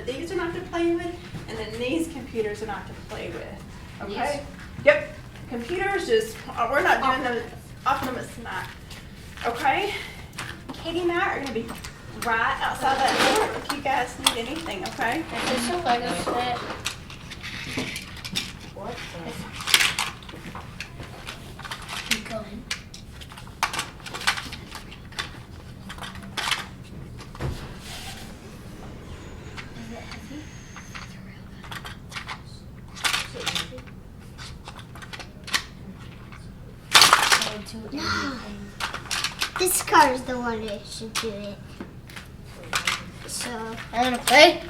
but these are not to play with, and then these computers are not to play with. Okay? Yes. Yep. Computers just, we're not doing those off limits tonight. Okay? Katie and I are going to be right outside that door if you guys need anything, okay? Is this a Lego set? What? Keep going. Is it heavy? No. This car is the one that should do it. So, I wanna play.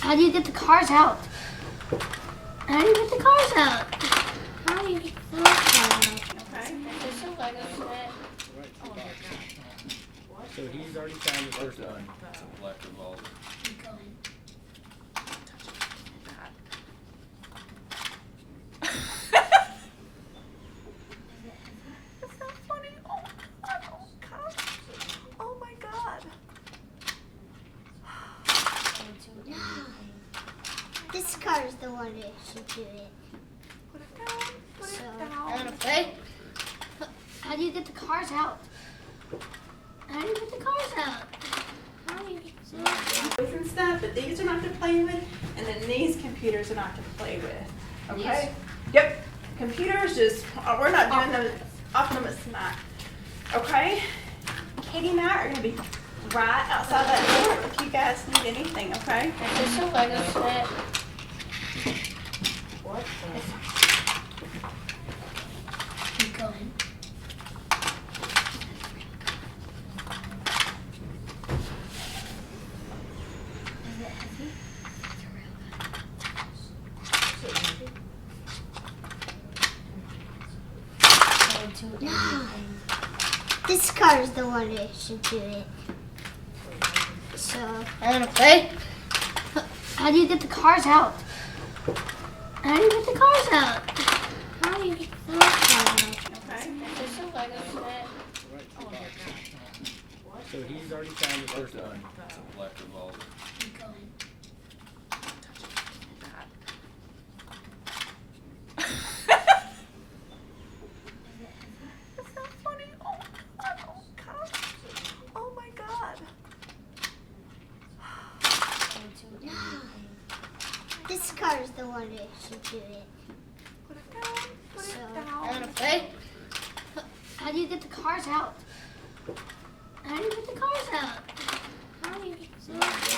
How do you get the cars out? How do you get the cars out? how do you get the car out? Okay? Is this a Lego set? So he's already found the first one. Black revolver. Keep going. That's not funny. Oh, God. Oh, my God. No. This car is the one that should do it. Put it down. Put So, it I down. wanna play. How do you get the cars out? How do you get the cars out? how do you get the car out? Toys and stuff, but these are not to play with, and then these computers are not to play with. Okay? Yes. Yep. Computers just, we're not doing those off limits tonight. Okay? Katie and I are going to be right outside that door if you guys need anything, okay? Is this a Lego set? What? Keep going. Is it heavy? No. This car is the one that should do it. So, I wanna play. How do you get the cars out? How do you get the cars out? how do you get the car out? Okay? Is this a Lego set? So he's already found the first one. Black revolver. Keep going. That's not funny. Oh, God. Oh, my God. No. This car is the one that should do it. Put it down. Put So, it I down. wanna play. How do you get the cars out? How do you get the cars out? how do you get the car out?